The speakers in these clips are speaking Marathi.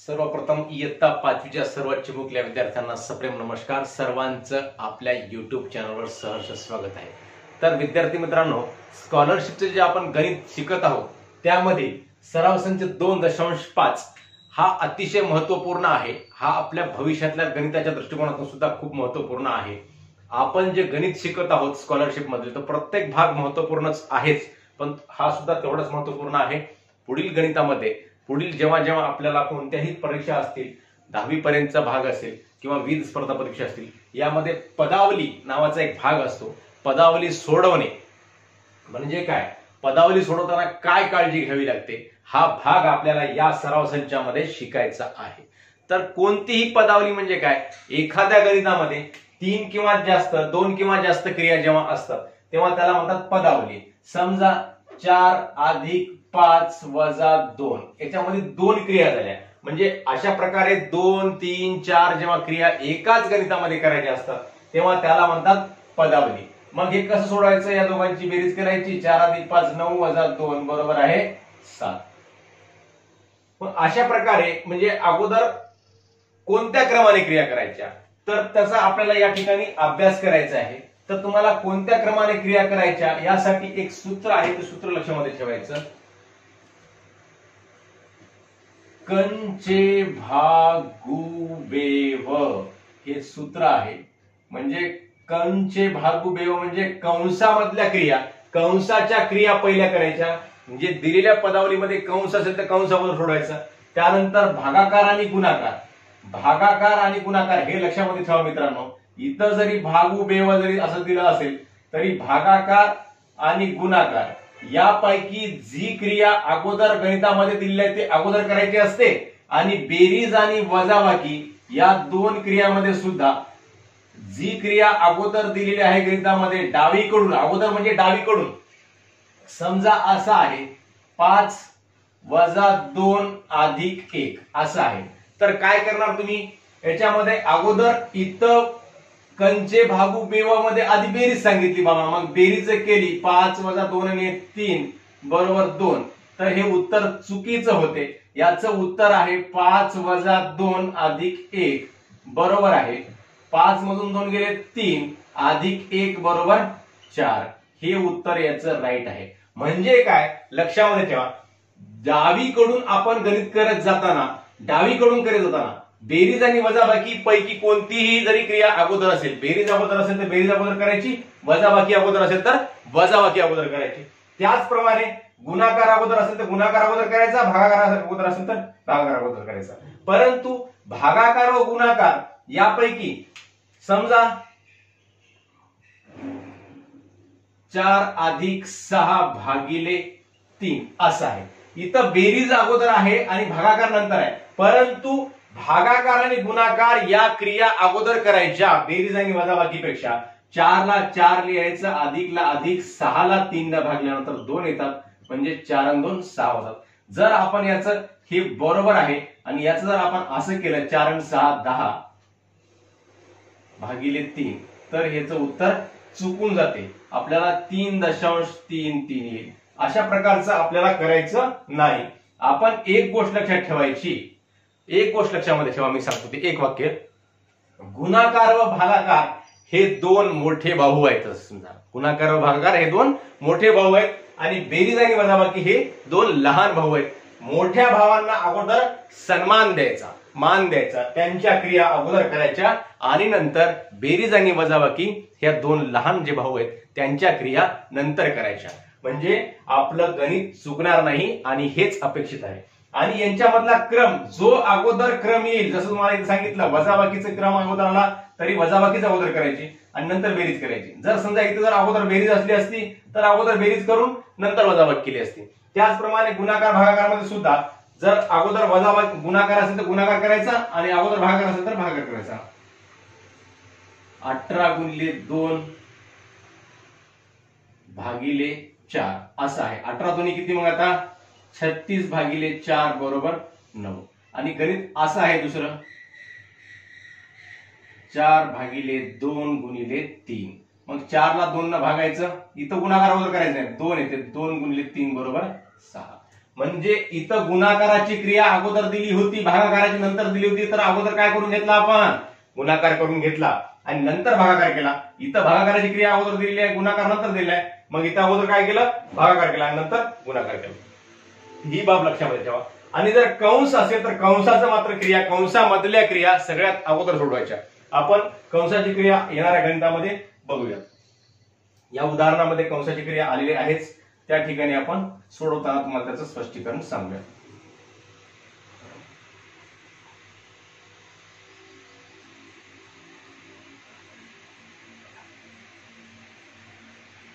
सर्वप्रथम इयत्ता 5वीच्या सर्व चिमुकल्या विद्यार्थ्यांना सप्रेम नमस्कार. सर्वांचं आपल्या YouTube चॅनलवर सहर्ष स्वागत आहे. तर विद्यार्थी मित्रांनो, स्कॉलरशिपचे जे आपण गणित शिकत आहोत त्यामध्ये सराव संच 2.5 हा अतिशय महत्त्वपूर्ण आहे. हा आपल्या भविष्यातल्या गणिताच्या दृष्टिकोनातून सुद्धा खूप महत्त्वपूर्ण आहे. आपण जे गणित शिकत आहोत स्कॉलरशिप मध्ये तर प्रत्येक भाग महत्त्वपूर्णच आहेच, पण हा सुद्धा तेवढाच महत्त्वपूर्ण आहे. पुढील गणितामध्ये पुढील जेव्हा आपल्याला कोणत्याही परीक्षा असतील, 10वी पर्यंतचा भाग असेल किंवा विविध स्पर्धा परीक्षा असतील, यामध्ये पदावली नावाचा एक भाग असतो. पदावली सोडवणे म्हणजे काय, पदावली सोडवताना काय काळजी घ्यावी लागते, हा भाग आपल्याला या सराव संचामध्ये शिकायचा आहे. तर कोणतीही पदावली म्हणजे काय, एखाद्या गणितामध्ये 3 किंवा जास्त 2 किंवा जास्त क्रिया जेव्हा असतात तेव्हा त्याला म्हणतात पदावली. समजा 4 अधिक 5 वजा 2 याच्यामध्ये 2 क्रिया झाल्या, म्हणजे अशा प्रकारे 2, 3, 4 जेव्हा क्रिया एकाच गणितामध्ये करायच्या असतात तेव्हा त्याला म्हणतात पदावली. मग हे कसं सोडवायचं, या दोघांची बेरीज करायची. 4 अधिक 5 9 वजा 2 बरोबर आहे 7. मग अशा प्रकारे म्हणजे अगोदर कोणत्या क्रमाने क्रिया करायच्या तर त्याचा आपल्याला या ठिकाणी अभ्यास करायचा आहे. तर तुम्हाला कोणत्या क्रमाने क्रिया करायच्या यासाठी एक सूत्र आहे, ते सूत्र लक्षामध्ये ठेवायचं. कंचे भागुबेव हे सूत्र आहे. म्हणजे कंचे भागुबेव म्हणजे कंसामधल्या क्रिया, कंसाच्या क्रिया पहिल्या करायच्या. म्हणजे दिलेल्या पदावलीमध्ये कंस असेल तर कंसावर सोडवायचं. त्यानंतर भागाकार आणि गुणाकार, भागाकार आणि गुणाकार हे लक्षामध्ये ठेवा मित्रांनो. इथं जरी भागुबेव जरी असं दिलं असेल तरी भागाकार आणि गुणाकार यापैकी जी क्रिया अगोदर गणितामध्ये दिलेली आहे ते अगोदर करायची असते. आणि बेरीज आणि वजाबाकी या 2 क्रियामध्ये सुद्धा जी क्रिया अगोदर दिलेली आहे गणितामध्ये डावीकडून, अगोदर म्हणजे डावीकडून, समजा असं आहे 5 वजा 2 अधिक 1 असं आहे. तर काय करणार तुम्ही, याच्यामध्ये अगोदर इथं कंचे भागुबेव मध्ये आधी बेरीज सांगितली बाबा, मग बेरीज केली 5 वजा 2 आणि 3 बरोबर 2. तर हे उत्तर चुकीचं होते. याचं उत्तर आहे 5 वजा 2 अधिक 1 बरोबर आहे 5 मधून 2 गेले 3 अधिक 1 बरोबर 4. हे उत्तर याचं राईट आहे. म्हणजे काय, लक्षामध्ये ठेवा, डावीकडून आपण गणित करत जाताना बेरीज आणि वजाबाकी पैकी कोणतीही जरी क्रिया अगोदर असेल, बेरीज अगोदर असेल तर बेरीज अगोदर करायची, वजाबाकी अगोदर असेल तर वजाबाकी अगोदर करायची. त्याचप्रमाणे गुणाकार अगोदर असेल तर गुणाकार अगोदर करायचा, भागाकार अगोदर असेल तर भागाकार अगोदर करायचा. परंतु भागाकार व गुणाकार यापैकी समजा 4 अधिक 6 भागिले 3 असं आहे. इथं बेरीज अगोदर आहे आणि भागाकार नंतर आहे, परंतु भागाकार आणि गुणाकार या क्रिया अगोदर करायच्या बेरीज आणि वजाबाकीपेक्षा. 4 ला 4 लिहायचं, अधिकला अधिक, 6 ला 3 ने भागल्यानंतर 2 येतात, म्हणजे 4 आणि 2 6 होतात. जर आपण याचं हे बरोबर आहे आणि याचं जर आपण असं केलं 4 आणि 6 10 भागिले 3 तर ह्याचं उत्तर चुकून जाते, आपल्याला 3.33 येईल. अशा प्रकारचं आपल्याला करायचं नाही. आपण एक गोष्ट लक्षात ठेवायची, एक गोष्ट लक्षामध्ये ठेवा, मी सांगतो ते एक वाक्य. गुणाकार व भागाकार हे 2 मोठे भाऊ आहेत. समजा गुणाकार व भागाकार हे 2 मोठे भाऊ आहेत आणि बेरीज आणि वजाबाकी हे 2 लहान भाऊ आहेत. मोठ्या भावांना अगोदर सन्मान द्यायचा, मान द्यायचा, त्यांच्या क्रिया अगोदर करायच्या आणि नंतर बेरीज आणि वजाबाकी ह्या 2 लहान जे भाऊ आहेत त्यांच्या क्रिया नंतर करायच्या. म्हणजे आपलं गणित चुकणार नाही आणि हेच अपेक्षित आहे. आणि यांच्यामधला क्रम जो अगोदर क्रम येईल, जसं तुम्हाला इथे सांगितलं वजाबाकीचा क्रम अगोदर आला तरी वजाबाकीच अगोदर करायची आणि नंतर बेरीज करायची. जर समजा इथे जर अगोदर बेरीज असली असती तर अगोदर बेरीज करून नंतर वजाबाकी केली असती. त्याचप्रमाणे गुणाकार भागाकारामध्ये सुद्धा जर अगोदर वजाबाकी गुणाकार असेल तर गुणाकार करायचा आणि अगोदर भागाकार असेल तर भागाकार करायचा. 18 गुणिले 2 भागिले 4 असं आहे. 18 दोन्ही किती मग आता 36 भागिले 4 बरोबर 9. आणि गणित असं आहे दुसरं 4 भागिले 2 गुणिले 3. मग 4 ला 2 न भागायचं, इथं गुणाकार अगोदर करायचं नाही, 2 येते, 2 गुणिले 3 बरोबर 6. म्हणजे इथं गुणाकाराची क्रिया अगोदर दिली होती, भागाकाराची नंतर दिली होती, तर अगोदर काय करून घेतला आपण, गुणाकार करून घेतला आणि नंतर भागाकार केला. इथं भागाकाराची क्रिया अगोदर दिलेली आहे, गुणाकार नंतर दिलेला आहे, मग इथं अगोदर काय केलं, भागाकार केला आणि नंतर गुणाकार केला. ही बाब लक्षामध्ये ठेवा. आणि जर कंस असेल तर कंसाचं मात्र क्रिया, कंसामधल्या क्रिया सगळ्यात अगोदर सोडवायच्या. आपण कंसाची क्रिया येणाऱ्या गणितामध्ये बघूया. या उदाहरणामध्ये कंसाची क्रिया आलेली आहेच, त्या ठिकाणी आपण सोडवताना तुम्हाला त्याचं स्पष्टीकरण सांगूया.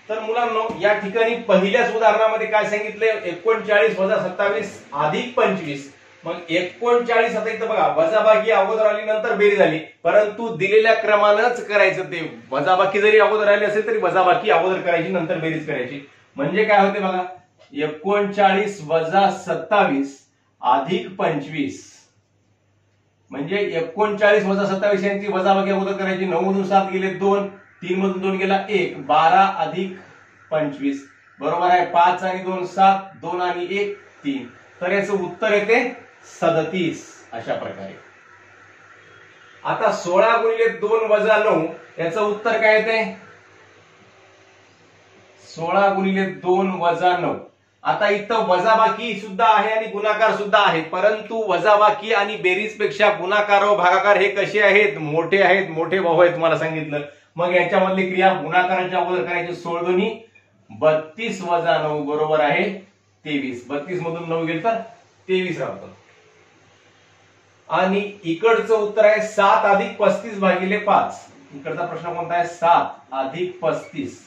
तर मुलांनो, या ठिकाणी पहिल्याच उदाहरणामध्ये काय सांगितलंय, 39 वजा 27 अधिक 25. मग 39 आता इथं बघा, वजाबाकी अगोदर आली नंतर बेरीज आली, परंतु दिलेल्या क्रमानंच करायचं. ते वजाबाकी जरी अगोदर आली असेल तरी वजाबाकी अगोदर करायची, नंतर बेरीज करायची. म्हणजे काय होते बघा, 39 वजा 27 अधिक 25, म्हणजे 39 वजा 27 यांची वजाबाकी अगोदर करायची. 9 मधून 7 गेले 2, 3 मधून 2 गेला 1, 12 अधिक 25 बरोबर आहे 5 आणि 2 7, 2 आणि 1 3. तर याचं उत्तर येते 37 अशा प्रकारे. आता 16 गुणिले 2 वजा 9 याचं उत्तर काय येते, 16 गुणिले 2 वजा 9. आता इथं वजाबाकी सुद्धा आहे आणि गुणाकार सुद्धा आहे, परंतु वजाबाकी आणि बेरीज पेक्षा गुणाकार व भागाकार हे कसे आहेत, मोठे आहेत, मोठे भाऊ आहेत तुम्हाला सांगितलं. मग याच्यामधली क्रिया गुणाकाराच्या अगोदर करायची. 16 दोन्ही 32 वजा 9 बरोबर आहे 23. 32 मधून 9 गेले तर 23 राहतं. आणि इकडचं उत्तर आहे 7 अधिक 35 भागिले 5. इकडचा प्रश्न कोणता आहे, 7 अधिक 35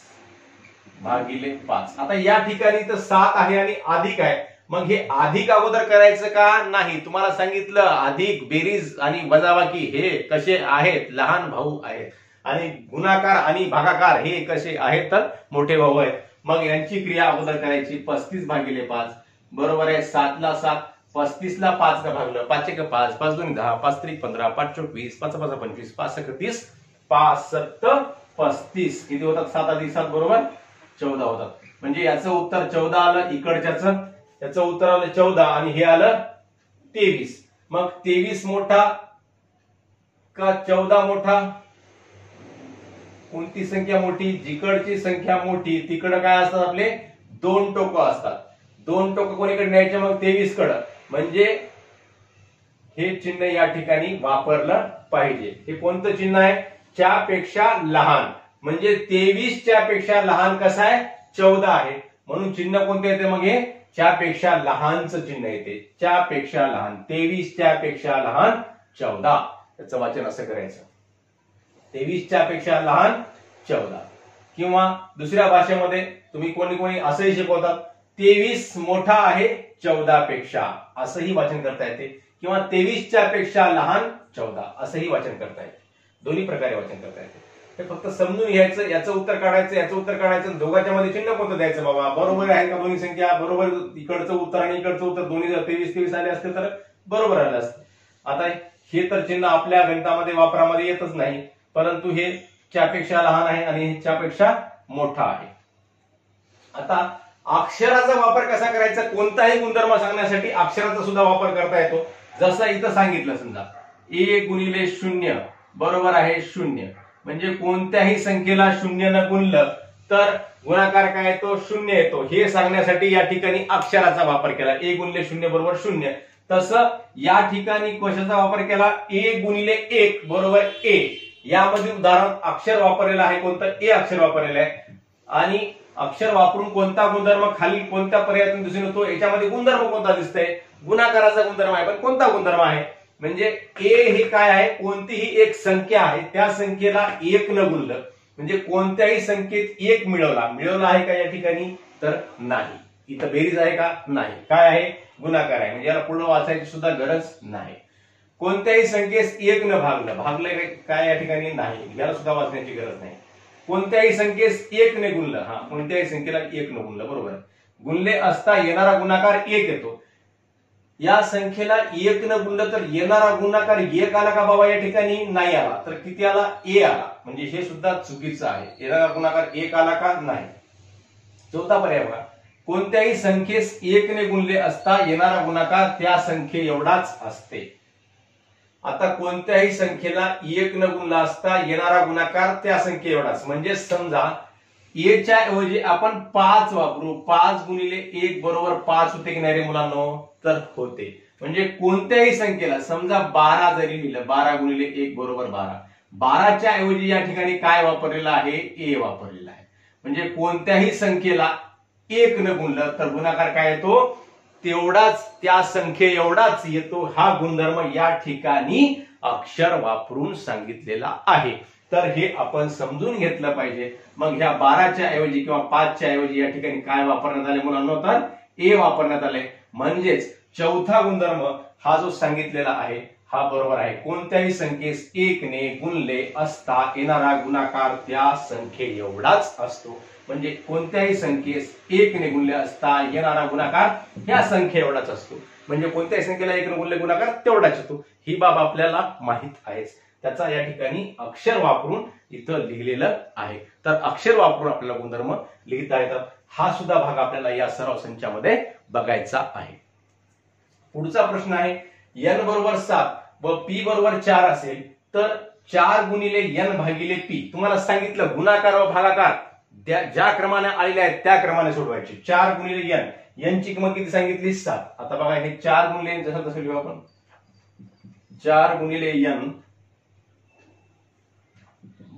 भागिले 5. आता या ठिकाणी तर 7 आहे आणि अधिक आहे, मग हे अधिक अगोदर करायचं का नाही, तुम्हाला सांगितलं अधिक बेरीज आणि वजाबाकी हे कसे आहेत, लहान भाऊ आहेत, आणि गुणाकार आणि भागाकार हे कसे आहेत तर मोठे भाऊ आहेत. मग यांची क्रिया अगोदर करायची. 35 भागिले 5 बरोबर आहे 7 ला 7, 35 ला 5 ने भागलं, 5 1 5, 5 2 10, 5 3 15, 5 4 20, 5 5 25, 5 6 30, 5 7 35. किती होतात, 7 अधिक 7 बरोबर 14 होतात. म्हणजे याचं उत्तर 14 आलं. इकडच्याचं याचं उत्तर आलं 14 आणि हे आलं 23. मग 23 मोठा का 14 मोठा, कोणती संख्या मोठी, जिकडची संख्या मोठी तिकडं काय असतात, आपले 2 टोकं असतात. 2 टोकं कोणीकडे न्यायचे, मग 23 कडे. म्हणजे हे चिन्ह या ठिकाणी वापरलं पाहिजे. हे कोणतं चिन्ह आहे, च्या पेक्षा लहान. म्हणजे 23 च्या पेक्षा लहान कसं आहे, 14 आहे, म्हणून चिन्ह कोणते येते, मग हे च्या पेक्षा लहानचं चिन्ह येते. च्या पेक्षा लहान, 23 च्या पेक्षा लहान 14. त्याचं वाचन असं करायचं, 23 च्या पेक्षा लहान 14. किंवा दुसऱ्या भाषेमध्ये तुम्ही कोणी कोणी असंही शिकवतात, 23 मोठा आहे 14 पेक्षा, असंही वाचन करता येते. किंवा 23 च्या पेक्षा लहान 14 असंही वाचन करता येते. दोन्ही प्रकारे वाचन करता येते. ते फक्त समजून घ्यायचं, याचं उत्तर काढायचं, याचं उत्तर काढायचं, दोघांच्या मध्ये चिन्ह कोणतं द्यायचं, बाबा बरोबर आहे का दोन्ही संख्या, बरोबर इकडचं उत्तर आणि इकडचं उत्तर दोन्ही जर 23 आले असते तर बरोबर आलं असतं. आता हे तर चिन्ह आपल्या गणितामध्ये वापरामध्ये येतच नाही, परंतु हे च्यापेक्षा लहान आहे आणि हे च्यापेक्षा मोठा आहे. आता अक्षराचा वापर कसा करायचा, कोणताही गुणधर्म सांगण्यासाठी अक्षराचा सुद्धा वापर करता येतो. जसं इथं सांगितलं, समजा 1 गुणिले 0 बरोबर आहे 0, म्हणजे कोणत्याही संख्येला 0 न गुणलं तर गुणाकार काय येतो, 0 येतो. हे सांगण्यासाठी या ठिकाणी अक्षराचा वापर केला. 1 गुणिले 0 बरोबर 0. तसं या ठिकाणी कशाचा वापर केला, 1 गुणिले 1 बरोबर a. यामध्ये उदाहरण अक्षर वापरलेलं आहे, कोणतं, ए अक्षर वापरलेलं आहे. आणि अक्षर वापरून कोणता गुणधर्म खाली कोणत्या पर्यायातून दिसून येतो, याच्यामध्ये गुणधर्म कोणता दिसतंय, गुणाकाराचा गुणधर्म आहे. पण कोणता गुणधर्म आहे, म्हणजे ए हे काय आहे, कोणतीही एक संख्या आहे, त्या संख्येला 1 न गुणलं, म्हणजे कोणत्याही संख्येत 1 मिळवला आहे का या ठिकाणी, तर नाही. इथं बेरीज आहे का, नाही. काय आहे, गुणाकार आहे, म्हणजे याला पुढे वाचायची सुद्धा गरज नाही. कोणत्याही संख्येस 1 न भागलं काय या ठिकाणी, नाही, याला सुद्धा वाचण्याची गरज नाही. कोणत्याही संख्येस 1 ने गुणलं, हा कोणत्याही संख्येला 1 न गुणलं, बरोबर. गुणले असता येणारा गुणाकार 1 येतो. या संख्येला 1 न गुणलं तर येणारा गुणाकार 1 आला का बाबा, या ठिकाणी नाही आला, तर किती आला, ए आला, म्हणजे हे सुद्धा चुकीचं आहे. येणारा गुणाकार 1 आला का, नाही. चौथा पर्याय बघा, कोणत्याही संख्येस 1 ने गुणले असता येणारा गुणाकार त्या संख्ये एवढाच असते. आता कोणत्याही संख्येला 1 न गुणला असता येणारा गुणाकार त्या संख्ये एवढाच. म्हणजे समजा a च्या ऐवजी आपण 5 वापरू. 5 गुणिले 1 बरोबर 5 होते की नाही रे मुलांनो? तर होते. म्हणजे कोणत्याही संख्येला समजा 12 जरी लिहिलं, 12 गुणिले 1 बरोबर 12. 12च्या ऐवजी या ठिकाणी काय वापरलेलं आहे? a वापरलेला आहे. म्हणजे कोणत्याही संख्येला 1 न गुणलं तर गुणाकार काय येतो? तेवढाच, त्या संख्ये एवढाच येतो. हा गुणधर्म या ठिकाणी अक्षर वापरून सांगितलेला आहे. तर हे आपण समजून घेतलं पाहिजे. मग ह्या 12च्या ऐवजी किंवा 5च्या ऐवजी या ठिकाणी काय वापरण्यात आले मुलांनो? तर a वापरण्यात आले. म्हणजेच चौथा गुणधर्म हा जो सांगितलेला आहे हा बरोबर आहे. कोणत्याही संख्येस 1 ने गुणले असता येणारा गुणाकार त्या संख्ये एवढाच असतो. म्हणजे कोणत्याही संख्येस 1 ने गुणले असता येणारा गुणाकार ह्या संख्ये एवढाच असतो. म्हणजे कोणत्याही संख्येला 1 ने गुणले गुणाकार तेवढाच येतो. ही बाब आपल्याला माहित आहेच. त्याचा या ठिकाणी अक्षर वापरून इथं लिहिलेलं आहे. तर अक्षर वापरून आपल्याला गुणधर्म लिहिता येतात. हा सुद्धा भाग आपल्याला या सराव संचामध्ये बघायचा आहे. पुढचा प्रश्न आहे, n बरोबर 7 व p बरोबर 4 असेल तर 4 गुणिले n भागिले p. तुम्हाला सांगितलं गुणाकार व भागाकार ज्या क्रमाने आलेले आहेत त्या क्रमाने सोडवायचे. 4 गुणिले n ची किंमत किती सांगितली? 7. आता बघा हे 4 गुणिले n जसं लिहू आपण. 4 गुणिले n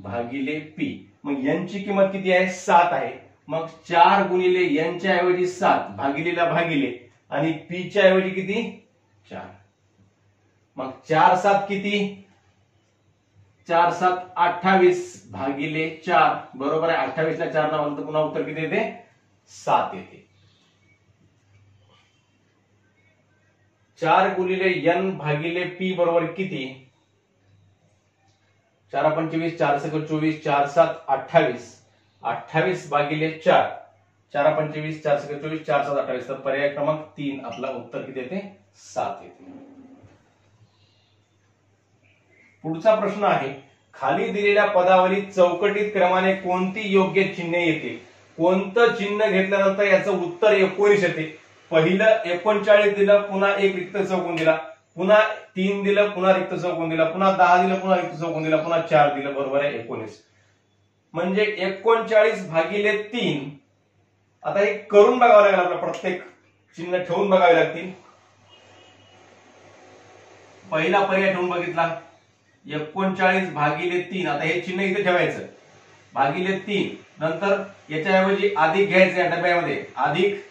भागिले p. मग n ची किंमत किती आहे? 7 आहे. मग 4 गुणिले n च्या ऐवजी 7 भागिलेला भागिले आणि p च्या ऐवजी किती? 4. मग 4 7 किती? 4 7 28 भागिले 4 बरोबर आहे. 28 ला 4 ना पुन्हा उत्तर किती येते? 7 येते. 4 गुणिले n भागिले p बरोबर किती? 4 25 4 24 4 7 28 28 भागिले 4 4 25 4 24 4 7 28. तर पर्याय क्रमांक 3 आपला उत्तर किती येते? 7 येते. पुढचा प्रश्न आहे, खाली दिलेल्या पदावलीत चौकटीत क्रमाने कोणती योग्य चिन्हे येते? कोणतं चिन्ह घेतल्यानंतर याचं उत्तर 19 येते? पहिलं 39 दिलं, पुन्हा एक रिक्त चौकोन दिला, पुन्हा 3 दिलं, पुन्हा रिक्त चौकोन दिला, पुन्हा 10 दिलं, पुन्हा रिक्त चौकोन दिला, पुन्हा 4 दिलं, बरोबर आहे 19. म्हणजे 39 भागिले 3. आता हे करून बघावं लागेल आपल्याला. प्रत्येक चिन्ह ठेवून बघावे लागतील. पहिला पर्याय ठेवून बघितला 39 भागिले 3. आता हे चिन्ह इथे ठेवायचं भागिले 3. नंतर याच्याऐवजी अधिक घ्यायचं या डब्यामध्ये, अधिक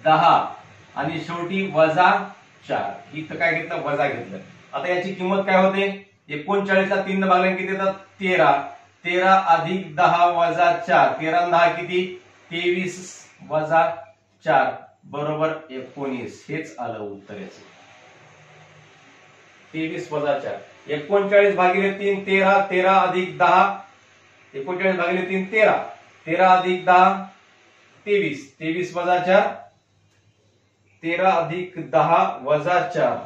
10 आणि शेवटी वजा 4. इथं काय घेतलं? वजा घेतलं. आता याची किंमत काय होते? 39 ला 3 भागल्याने किती येतात? 13. 13 अधिक 10 वजा 4. 13 आणि 10 किती? 23 वजा 4 बरोबर 19. हेच आलं उत्तर याचं. 23 वजा 4. 39 भागिले 3 13. 13 अधिक 10 39 भागिले 3 13. 13 अधिक 10 23. 23 वजा 4 13 अधिक 10 वजा 4.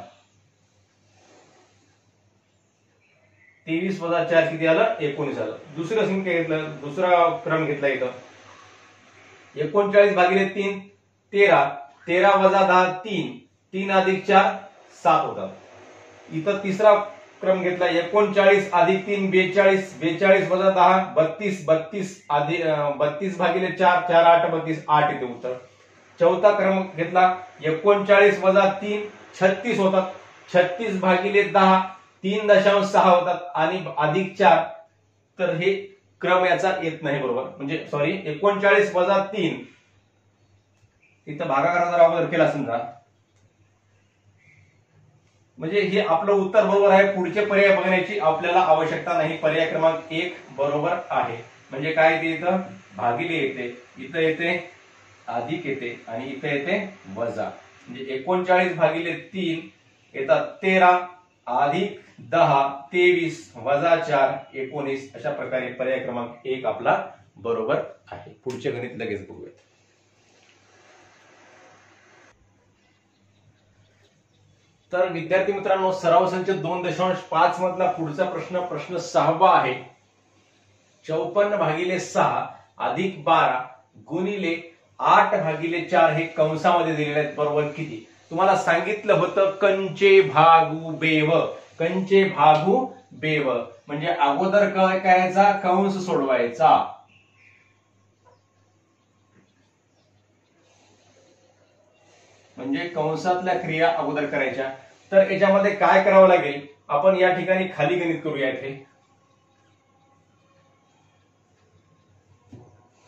23 वजा 4 किती आलं? 19 आलं. दुसरं संख्या घेतलं, दुसरा क्रम घेतला इथं. 39 भागिले 3 13. 13 वजा 10 3. 3 अधिक 4 7 होतात. इथं तिसरा क्रम घेतला 39 अधिक 3 42. 42 वजा 10 32. 32 अधिक 32 भागिले 4 4 8 32 8 येते उत्तर. चौथा क्रम घेतला 39 वजा 3 36 होतात. 36 भागिले 10 3.6 होतात आणि अधिक 4. तर हे क्रम याचा येत नाही बरोबर. म्हणजे सॉरी 39 वजा 3 इथं भागाकाराचा जर अगोदर केला समजा, म्हणजे हे आपलं उत्तर बरोबर आहे. पुढचे पर्याय बघण्याची आपल्याला आवश्यकता नाही. पर्याय क्रमांक 1 बरोबर आहे. म्हणजे काय येते? इथं भागिले येते, इथं येते अधिक येते आणि इथं येते वजा. म्हणजे 39 भागिले 3 येतात 13 अधिक 10 23 वजा 4 19. अशा प्रकारे पर्याय क्रमांक 1 आपला बरोबर आहे. पुढचे गणित लगेच बघूयात. तर विद्यार्थी मित्रांनो, सराव संच 2.5 मधला पुढचा प्रश्न 6वा आहे. 54 भागिले 6 अधिक 12 गुणिले 8/4 हे कंसामध्ये दिलेले आहेत, बरोबर किती? तुम्हाला सांगितलं होतं कंचे भागू बेव. कंचे भागू बेव म्हणजे अगोदर काय करायचा? कंस सोडवायचा. म्हणजे कंसातल्या क्रिया अगोदर करायच्या. तर याच्यामध्ये काय करावं लागेल? आपण या ठिकाणी खाली गणित करूया. इथे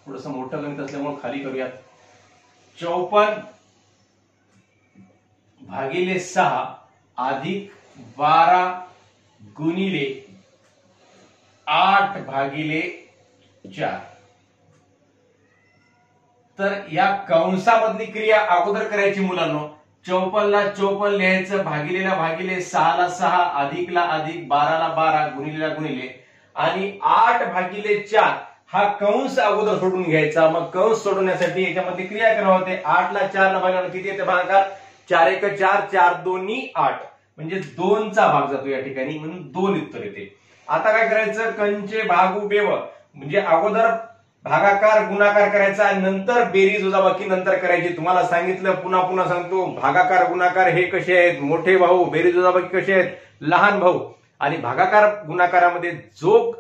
थोडस मोठं गणित असल्यामुळे खाली करूयात. 54/6 अधिक 12 गुणिले 8/4. तर या कंसामधली क्रिया अगोदर करायची मुलांनो. 54 ला 54 लिहायचं, भागिलेला भागिले, 6 ला 6, अधिकला अधिक, 12 ला 12, गुणिलेला गुणिले आणि 8/4 हा कंस अगोदर सोडून घ्यायचा. मग कंस सोडवण्यासाठी याच्यामध्ये क्रिया करावं होते. 8 ला 4 ला भागाला किती येते भागाकार? 4 1 4, 4 2 8 म्हणजे 2चा भाग जातो या ठिकाणी, म्हणून 2 उत्तर येते. आता काय करायचं? कंचे भागू बेव म्हणजे अगोदर भागाकार गुणाकार करायचा, नंतर बेरीज वजाबाकी नंतर करायची. तुम्हाला सांगितलं, पुन्हा पुन्हा सांगतो, भागाकार गुणाकार हे कसे आहेत? मोठे भाऊ. बेरीज वजाबाकी कसे आहेत? लहान भाऊ. आणि भागाकार गुणाकारामध्ये जो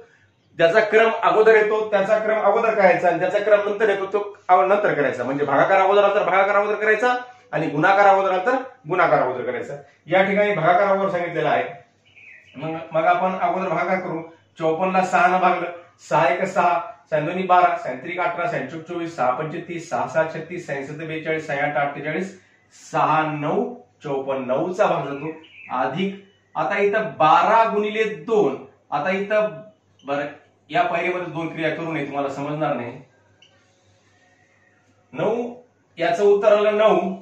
ज्याचा क्रम अगोदर येतो त्याचा क्रम अगोदर करायचा आणि ज्याचा क्रम नंतर येतो तो नंतर करायचा. म्हणजे भागाकार अगोदर तर भागाकार अगोदर करायचा आणि गुणाकार अगोदर तर गुणाकार अगोदर करायचा. या ठिकाणी भागाकार अगोदर सांगितलेला आहे. मग आपण अगोदर भागाकार करू. 54 ला 6 न भागलं, 6 1 6, 6 2 12, 6 3 18, 6 4 24, 6 5 30, 6 7 36, 6 7 42, 6 8 48, 6 9 54, 9चा भाग जातो अधिक. आता इथं 12 गुणिले 2. आता इथं बरं या पायरीमध्ये 2 क्रिया करू नये, तुम्हाला समजणार नाही. 9 याचं उत्तर आलं 9,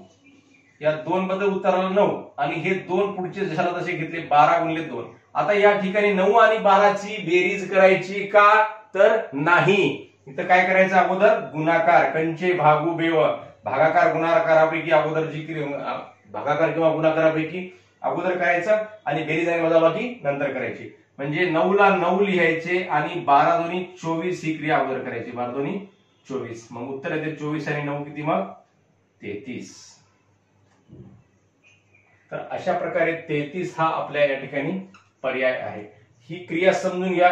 या 2 बद्दल उत्तर आलं 9 आणि हे 2 पुढचे जशाला तसे घेतले 12 गुणिले 2. आता या ठिकाणी 9 आणि 12ची बेरीज करायची का? तर नाही. इथं काय करायचं? अगोदर गुणाकार. कंचे भागू बेव भागाकार गुणाकारापैकी अगोदर जी क्रिया भागाकार किंवा गुणाकारापैकी अगोदर करायचं आणि बेरीज आणि वजाबाकी नंतर करायची. म्हणजे 9 ला 9 लिहायचे आणि 12 दोन्ही 24 ही क्रिया अगोदर करायची. 12 दोन्ही 24. मग उत्तर येते 24 आणि 9 किती? मग 33. तर अशा प्रकारे 33 हा आपल्या या ठिकाणी पर्याय आहे. ही क्रिया समजून घ्या.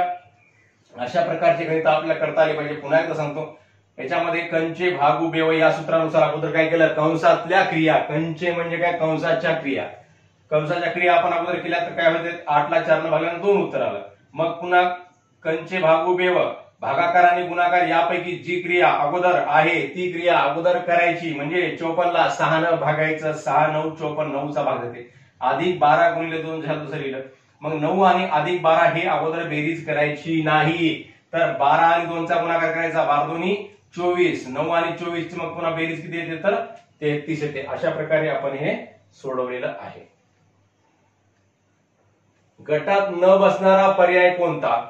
अशा प्रकारचे गणित आपल्याला करता आले पाहिजे. पुन्हा एकदा सांगतो, याच्यामध्ये कंचे भागू बेव या सूत्रानुसार अगोदर काय केलं? कंसातल्या क्रिया. कंचे म्हणजे काय? कंसाच्या क्रिया. कंसाच्या क्रिया आपण अगोदर केल्या तर काय होते? 8 ला 4 न भागल्यानं 2 उत्तर आलं. मग पुन्हा कंचे भागू बेव भागाकार आणि गुणाकार यापैकी जी क्रिया अगोदर आहे ती क्रिया अगोदर करायची. म्हणजे 54 ला 6 न भागायचं, 6 9 54, 9चा भाग देते. अधिक 12 गुणिले 2 झालं दुसरं लिहिलं. मग 9 आणि अधिक 12 हे अगोदर बेरीज करायची नाही, तर 12 आणि 2चा गुणाकार करायचा. 12 दोन्ही 24, 9 आणि 24 मग पुन्हा बेरीज किती येते? तर 33 येते. अशा प्रकारे आपण हे सोडवलेलं आहे. गटात न बसणारा पर्याय कोणता?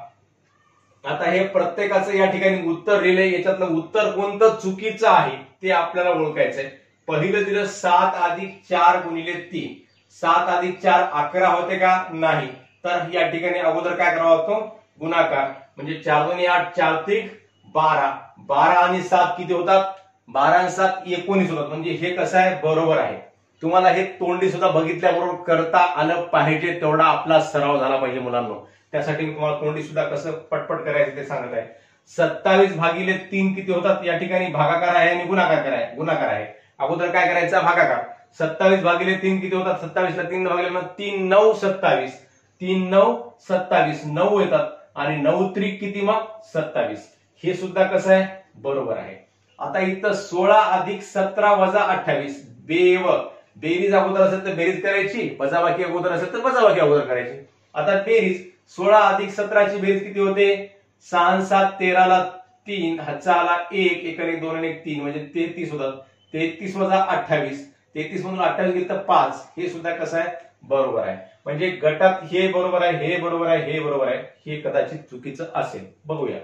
आता हे प्रत्येकाचं या ठिकाणी उत्तर लिहिले, याच्यातलं उत्तर कोणतं चुकीचं आहे ते आपल्याला ओळखायचंय. पहिलं दिलं 7 अधिक 4 गुणिले 3. 7 अधिक 4 11 होते का? नाही. तर या ठिकाणी अगोदर काय करावा लागतो? गुणाकार. म्हणजे 4 2 8, 4 3 12. 12 आणि 7 किती होतात? 12 आणि 7 19 होतात. म्हणजे हे कसं आहे? बरोबर आहे. तुम्हाला हे तोंडी सुद्धा बघितल्याबरोबर करता आलं पाहिजे, तेवढा आपला सराव झाला पाहिजे मुलांनो. त्यासाठी मी तुम्हाला तोंडी सुद्धा कसं पटपट करायचं ते सांगत आहे. 27/3 किती होतात? या ठिकाणी भागाकार आहे आणि गुणाकार आहे. अगोदर काय करायचं? भागाकार. 27/3 किती होतात? 27 ला 3 भागले 3 9 27, 3 9 27, 9 येतात आणि 9 त्रिक किती? मग 27. हे सुद्धा कसं आहे? बरोबर आहे. आता इथं 16 अधिक 17 वजा 28 बेव. बेरीज अगोदर असेल तर बेरीज करायची, वजाबाकी अगोदर असेल तर वजाबाकी अगोदर करायची. आता बेरीज 16 अधिक 17ची बेरीज किती होते? 6 7 13 ला 3, 6 ला 1, 1 आणि 2 आणि 1 3 म्हणजे 33 होतात. 33 वजा 28, 33 मधून 28 गेलं तर 5. हे सुद्धा कसं आहे? बरोबर आहे. म्हणजे गटात हे बरोबर आहे, हे बरोबर आहे, हे बरोबर आहे. हे कदाचित चुकीचं असेल. बघूया.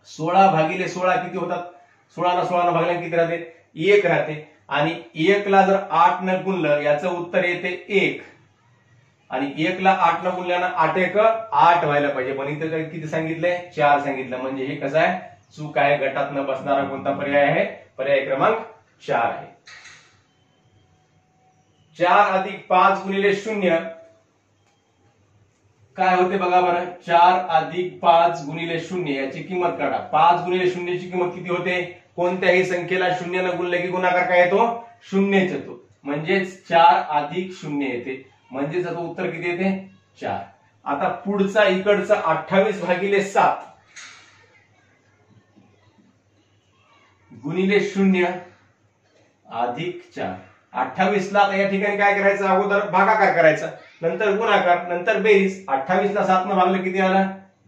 16/16 किती होतात? 16 ला 16 न भागल्याने किती राहते? 1 राहते. आणि 1 ला जर 8 न गुणलं याचं उत्तर येते 1. आणि 1 ला 8 न गुणल्यानं 8 1 8 व्हायला पाहिजे. पण इथं किती सांगितलंय? 4 सांगितलं. म्हणजे हे कसं आहे? चूक आहे. गटात न बसणारा कोणता पर्याय आहे? पर्याय क्रमांक 4 आहे. 4 अधिक 5 गुणिले 0 काय होते बघा बरं. 4 अधिक 5 गुणिले 0 याची किंमत काढा. 5 गुणिले 0 ची किंमत किती होते? कोणत्याही संख्येला 0 न गुणले की गुणाकार काय येतो? 0च येतो. म्हणजेच 4 अधिक 0 येते. म्हणजेच आता उत्तर किती येते? 4. आता पुढचा इकडचा 28 भागिले 7 गुणिले 0 अधिक 4. 28 ला या ठिकाणी काय करायचं? अगोदर भागाकार करायचा, नंतर गुणाकार, नंतर बेरीज. 28 ला 7 न भागलं किती आलं?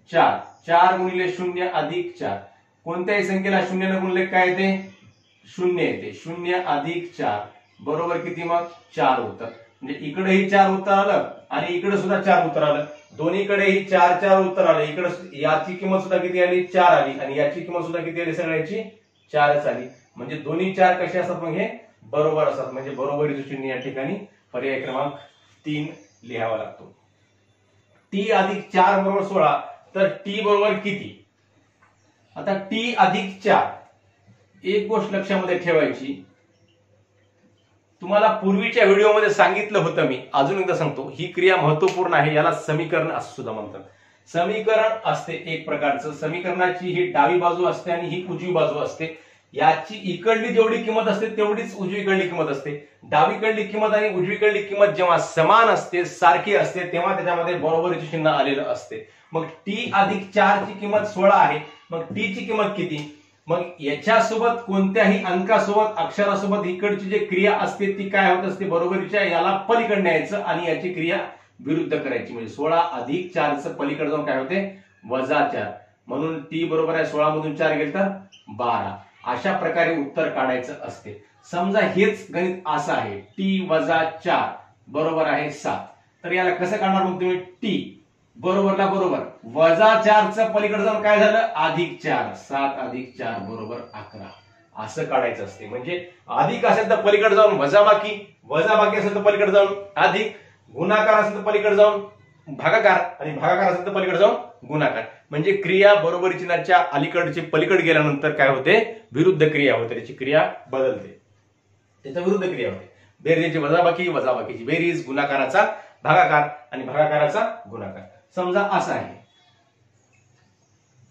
4. 4 गुणिले 0 अधिक 4. कोणत्याही संख्येला 0 न गुणले काय येते? 0 येते. 0 अधिक 4 बरोबर किती? मग 4 उत्तर. म्हणजे इकडेही 4 उत्तर आलं आणि इकडे सुद्धा 4 उत्तर आलं. दोन्हीकडेही 4 4 उत्तर आलं. इकडे याची किंमत सुद्धा किती आली? 4 आली. आणि याची किंमत सुद्धा किती आली? सगळ्याची 4च आली. म्हणजे दोन्ही 4 कसे असतात? मग हे बरोबर असतात. म्हणजे बरोबरीचं चिन्ह या ठिकाणी पर्याय क्रमांक 3 लिहावा लागतो. टी अधिक 4 बरोबर 16. तर टी बरोबर किती? आता टी अधिक 4 एक गोष्ट लक्षामध्ये ठेवायची. तुम्हाला पूर्वीच्या व्हिडिओमध्ये सांगितलं होतं मी, अजून एकदा सांगतो. ही क्रिया महत्वपूर्ण आहे. याला समीकरण असं सुद्धा म्हणतात. समीकरण असते एक प्रकारचं. समीकरणाची ही डावी बाजू असते आणि ही उजवी बाजू असते. याची इकडली जेवढी किंमत असते तेवढीच उजवीकडली किंमत असते. डावीकडली किंमत आणि उजवीकडली किंमत जेव्हा समान असते, सारखी असते, तेव्हा त्याच्यामध्ये बरोबरीचे चिन्ह आलेलं असते. मग टी अधिक 4 ची किंमत 16 आहे. मग टी ची किंमत किती? मग याच्यासोबत कोणत्याही अंकासोबत, अक्षरासोबत इकडची जी क्रिया असते ती काय होत असते? बरोबरीच्या याला पलीकडे न्यायचं आणि याची क्रिया विरुद्ध करायची. म्हणजे 16 अधिक 4 चं पलीकडे जाऊन काय होते? -4. म्हणून टी बरोबर आहे 16 मधून 4 गेले तर 12. अशा प्रकारे उत्तर काढायचं असते. समजा हेच गणित असं आहे. टी वजा 4 बरोबर आहे 7. तर याला कसं काढणार मग तुम्ही? टी बरोबरला बरोबर -4 चं पलीकडे जाऊन काय झालं? +4. 7 अधिक 4 बरोबर 11. असं काढायचं असते. म्हणजे अधिक असेल तर पलीकडे जाऊन वजाबाकी, वजाबाकी असेल तर पलीकडे जाऊन अधिक, गुणाकार असेल तर पलीकडे जाऊन भागाकार आणि भागाकार असेल तर पलीकडे जाऊन गुणाकार. म्हणजे क्रिया बरोबरी चिन्हाच्या अलीकडची पलीकडे गेल्यानंतर काय होते? विरुद्ध क्रिया होते. त्याची क्रिया बदलते. त्याच्या विरुद्ध क्रिया होते. बेरजेची वजाबाकी, वजाबाकीची बेरीज, गुणाकाराचा भागाकार आणि भागाकाराचा गुणाकार. समजा असं आहे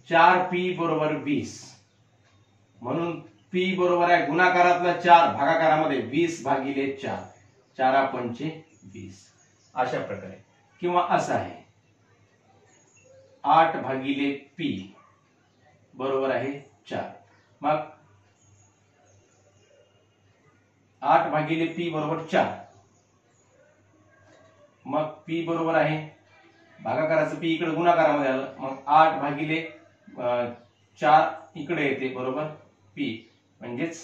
4p बरोबर 20. म्हणून p बरोबर आहे गुणाकारातला 4 भागाकारामध्ये 20 भागिले 4. 4 पंचे 20. अशा प्रकारे. किंवा असं आहे 8 भागिले p बरोबर आहे 4. मग 8 भागिले p बरोबर 4. मग p बरोबर आहे भागाकाराचं p इकडे गुणाकारामध्ये आलं. मग 8 भागिले 4 इकडे येते बरोबर p. म्हणजेच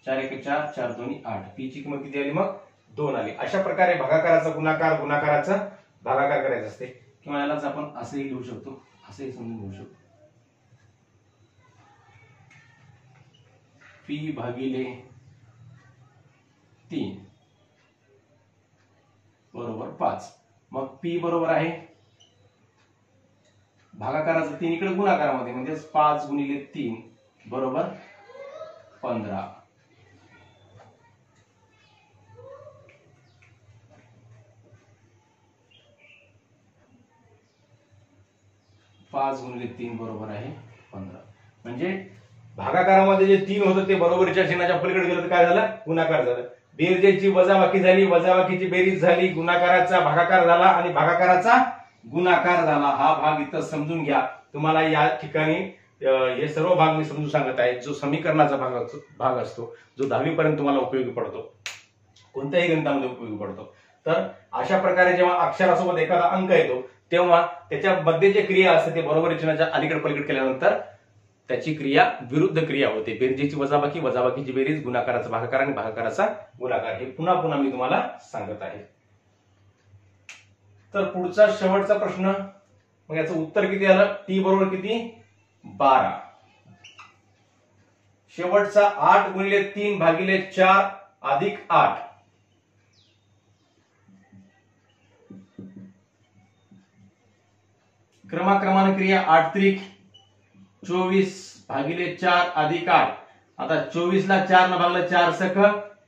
4 1 4 4 2 8. p ची किंमत किती आली? मग 2 आली. अशा प्रकारे भागाकाराचा गुणाकार, गुणाकाराचा भागाकार करायचा असते. किंवा यालाच आपण असंही लिहू शकतो, असंही समजून घेऊ शकतो. p भागिले 3 बरोबर 5. मग p बरोबर आहे भागाकाराचं 3 इकडे गुणाकारामध्ये, म्हणजे 5 गुणिले 3 बरोबर 15. पाच गुणिले 3 बरोबर आहे 15. म्हणजे भागाकारामध्ये जे 3 होतं ते बरोबरीच्या चिन्हाच्या पलीकडे गेलं तर काय झालं? गुणाकार झालं. बेरजेची वजाबाकी झाली, वजाबाकीची बेरीज झाली, गुणाकाराचा भागाकार झाला आणि भागाकाराचा गुणाकार झाला. हा भाग इथं समजून घ्या. तुम्हाला या ठिकाणी हे सर्व भाग मी समजून सांगत आहे. जो समीकरणाचा भाग असतो, जो 10वी पर्यंत तुम्हाला उपयोगी पडतो, कोणत्याही गणितामध्ये उपयोगी पडतो. तर अशा प्रकारे जेव्हा अक्षरासोबत एखादा अंक येतो तेव्हा त्याच्यामध्ये जे क्रिया असते ते बरोबरी चिन्हाच्या अलीकडे पलीकडे केल्यानंतर त्याची क्रिया विरुद्ध क्रिया होते. बेरजेची वजाबाकी, वजाबाकीची बेरीज, गुणाकाराचा भागाकार आणि भागाकाराचा गुणाकार. हे पुन्हा पुन्हा मी तुम्हाला सांगत आहे. तर पुढचा शेवटचा प्रश्न. मग याचं उत्तर किती आलं? टी बरोबर किती? 12. शेवटचा 8 गुणिले 3 भागिले 4 अधिक 8. क्रमाक्रमाने क्रिया 8 त्रिक 24 भागिले 4 अधिक 8. आता 24 ला 4 न भागलं 4 सख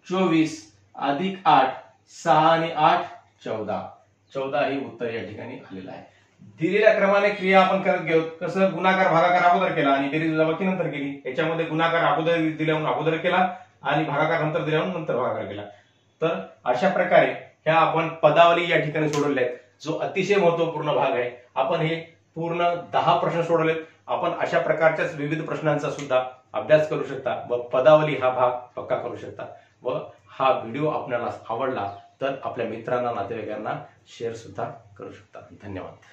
24 अधिक 8 6 आणि 8 14. 14 हे उत्तर या ठिकाणी आलेलं आहे. दिलेल्या क्रमाने क्रिया आपण करत घेऊ. कसं गुणाकार भागाकार अगोदर केला आणि बेरीज वजाबाकी नंतर केली. याच्यामध्ये गुणाकार अगोदर दिल्याहून अगोदर केला आणि भागाकार नंतर दिल्याहून नंतर भागाकार केला. तर अशा प्रकारे ह्या आपण पदावली या ठिकाणी सोडवल्या आहेत, जो अतिशय महत्वपूर्ण भाग आहे. आपण हे पूर्ण 10 प्रश्न सोडवलेत. आपण अशा प्रकारच्याच विविध प्रश्नांचा सुद्धा अभ्यास करू शकता व पदावली हा भाग पक्का करू शकता. व हा व्हिडिओ आपल्याला आवडला तर आपल्या मित्रांना नातेवाईकांना शेअर सुद्धा करू शकता. धन्यवाद.